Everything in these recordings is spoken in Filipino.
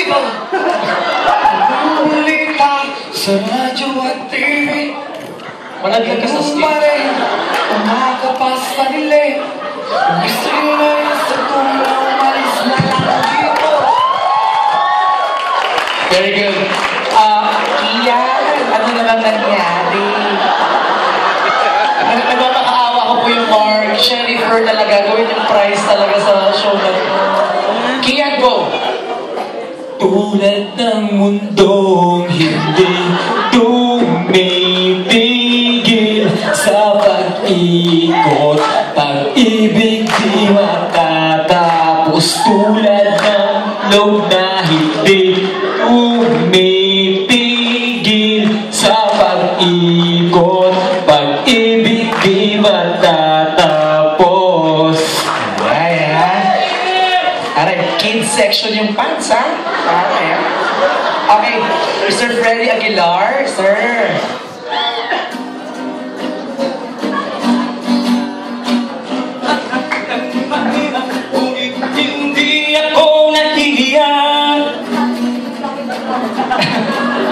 dito! Huli ka sa radyo at TV. Malagyan ka sa stage. Umakapas sa dilim. Gusto nyo na yung sa kung umalis na lang dito. Very good. Iyan, ano naman nangyari? Nagpapakaawa ko po yung Mark. Jennifer talaga. Gawin yung prize talaga sa show na ito. Kian, go! Tulad ng mundong hindi tumibigil sa pag-ikot, pag-ibig di matatapos. Tulad ng loob na hindi tumipigil sa pag-ikot, pag-ibig di matatapos. Ayan. Aray, kids section yung pants, ha? Ayan. Okay, Mr. Freddy Aguilar, sir. Hindi ako nahihiya.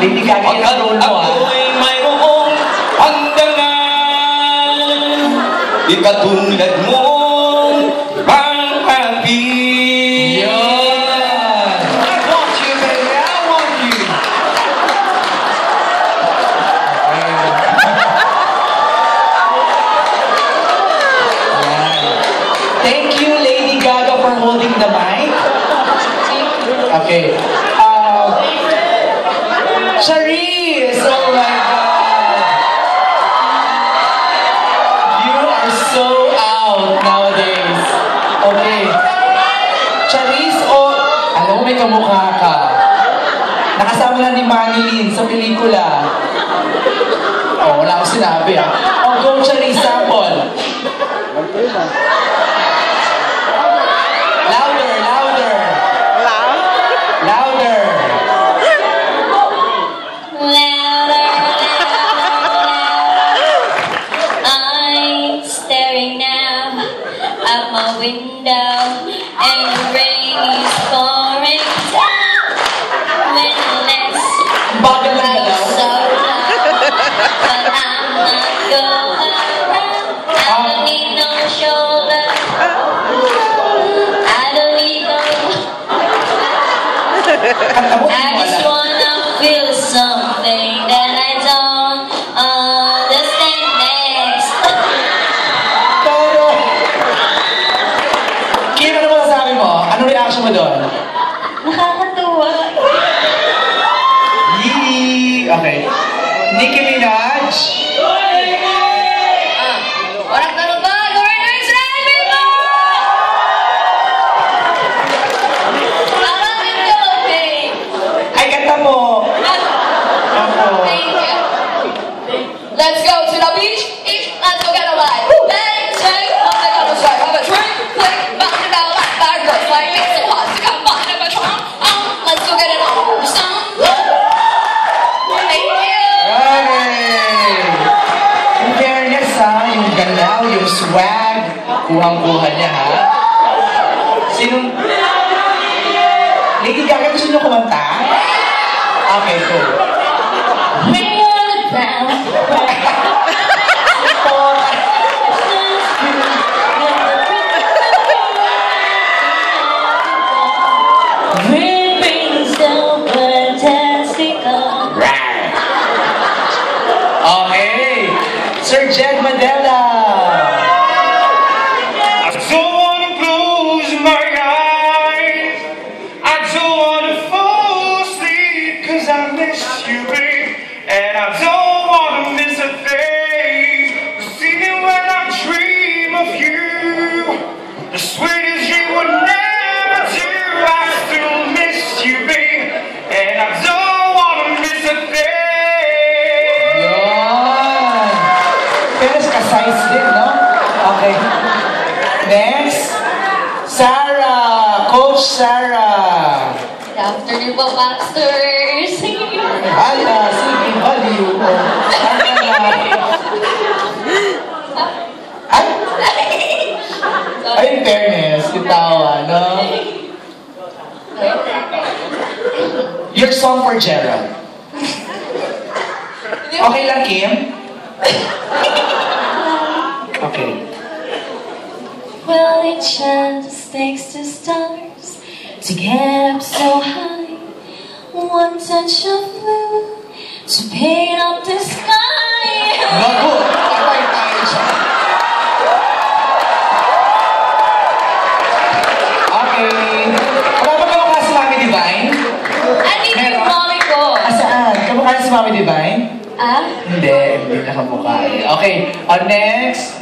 Lady Gaga yung role mo, ha? Ako'y mayroong pandangan. Di katulad mong pang-happy. I want you, baby. I want you. Thank you, Lady Gaga, for holding the mic. Okay. Charisse! Oh my God! You are so out nowadays. Okay. Charisse, oh, alam mo may kamukha ka. Nakasama na ni Manny Lin sa pelikula. Oh, wala akong sinabi, ah. Oh, go, Charisse, sample. Louder, louder. Louder. I'm staring now out my window and the rain is pouring down. When less Bagal lang galaw. so loud, but I'm not going around. I don't need no shoulder. I don't need no. I just wanna feel something that I don't understand next. Pero, Kim, ano ba sabi mo? Anong reaction mo doon? Nakakatuwa. Yee! Okay. Nicki Minaj. Orang tanong ba? Gawin na yung sinabi mo! Parang hindi okay. Ay, kanta mo. Ako. Thank you. Let's go to the beach. Let's go get a ride. Let's take off the colors right. Have a drink. Click. Bounce it out like that. Girls like me. So hot to come by. Never try. Let's go get it on. The sun. Thank you. Okay. In fairness, ha, yung galaw, yung swag, kuhang-kuha niya, ha? Sinong... Lady Gaga, gusto niyo kumanta? Okay, cool. We're on the ground. Ripping so fantastical. Okay. Sir Jed Mandela. I don't wanna close my eyes. I don't wanna fall asleep 'cause I miss you, babe. And I don't wanna miss a thing. 'Cause even when I dream of you, the sweetest dream would never do. I still miss you, babe. And I don't wanna miss a thing. Yan. Pero ka-size din, no? Okay. Next. Sarah. Coach Sarah. Good afternoon po, Baxters. Hala, sige, baliw ko. Ay! Ay, in fairness, yung tawa, no? Your song for Gerald. Okay lang, Kim? Okay. Well, it just takes the stars to get up so high. One touch of blue to paint up the sky. Bago! Patay tayo siya. Okay. Wala ba kamukha si Mami Divine? Andito yung mommy ko. Saan? Kamukha si Mami Divine? Ah? Hindi na kamukha eh. Okay, next.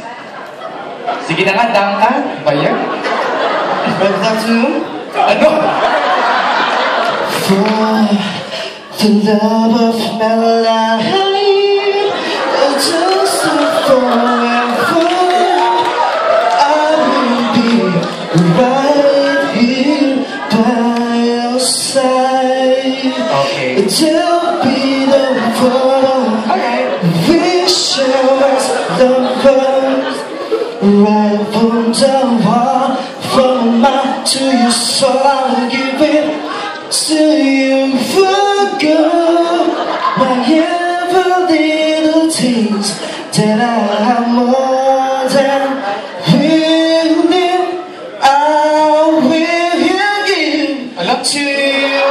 Sige na nga, Dangka. Ba yan? Ano? For the love of my life, just forever, I will be right here by your side. Okay. Till be the world. Alright. We share as lovers, right from the wall, from my to your soul. I'll give it to you for good. My every little things that I have more than willing, I will give Alam? to you.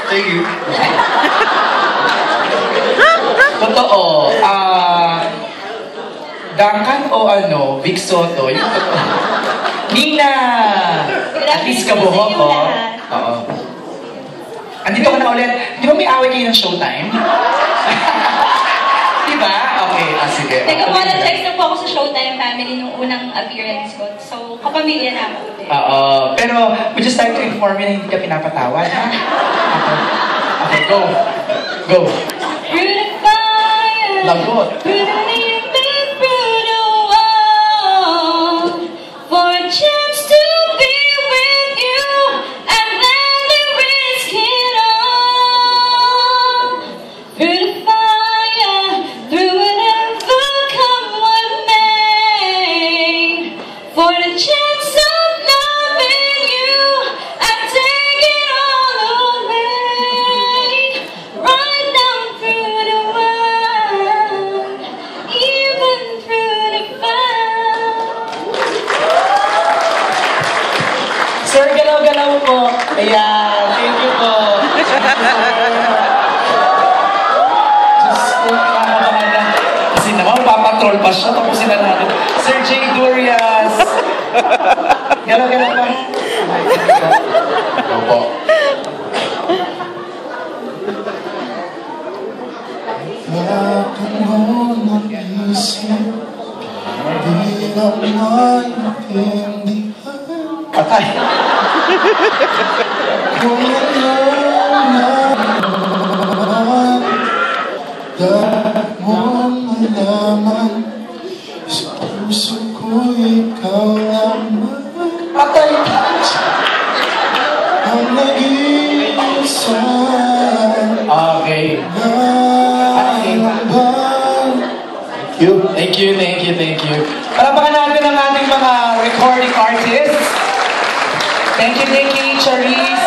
Thank you. Totoo. Duncan o ano, Vic Soto, yung totoo. Nina! At least kabuhok ko. Oo. Andito ka na ulit. Di ba may away kayo ng Showtime? Di ba? Okay, sige. Nag-apologize na po ako sa Showtime family nung unang appearance ko. So, kapamilya na ako ulit. Oo. Pero, would you like to inform me na hindi ka pinapatawad, ha? Okay, go. Go. Through the fire, Lagot. through the deep and through the wall, for a chance to be with you, and then we risk it all. Through the fire, through whatever come what may, for the chance of loving you, and take it all away. Right down through the world, even through the fire. Sir, galaw-galaw po. Ayan, thank you po. Diyos ko, kinakabahan na. Kasi naman, papatrol pa siya. Tapusin na natin. Sir J. Durias. Galaw-galaw pa. Opo. Wag mo mag-isip, di naman maintindihan Patay. kung ano naman. Dapat mong malaman, sa puso ko ikaw naman Patay. ang nag-iisa. Okay. Thank you. Palapakan natin ang ating mga recording artists. Thank you, Nikki, Charisse.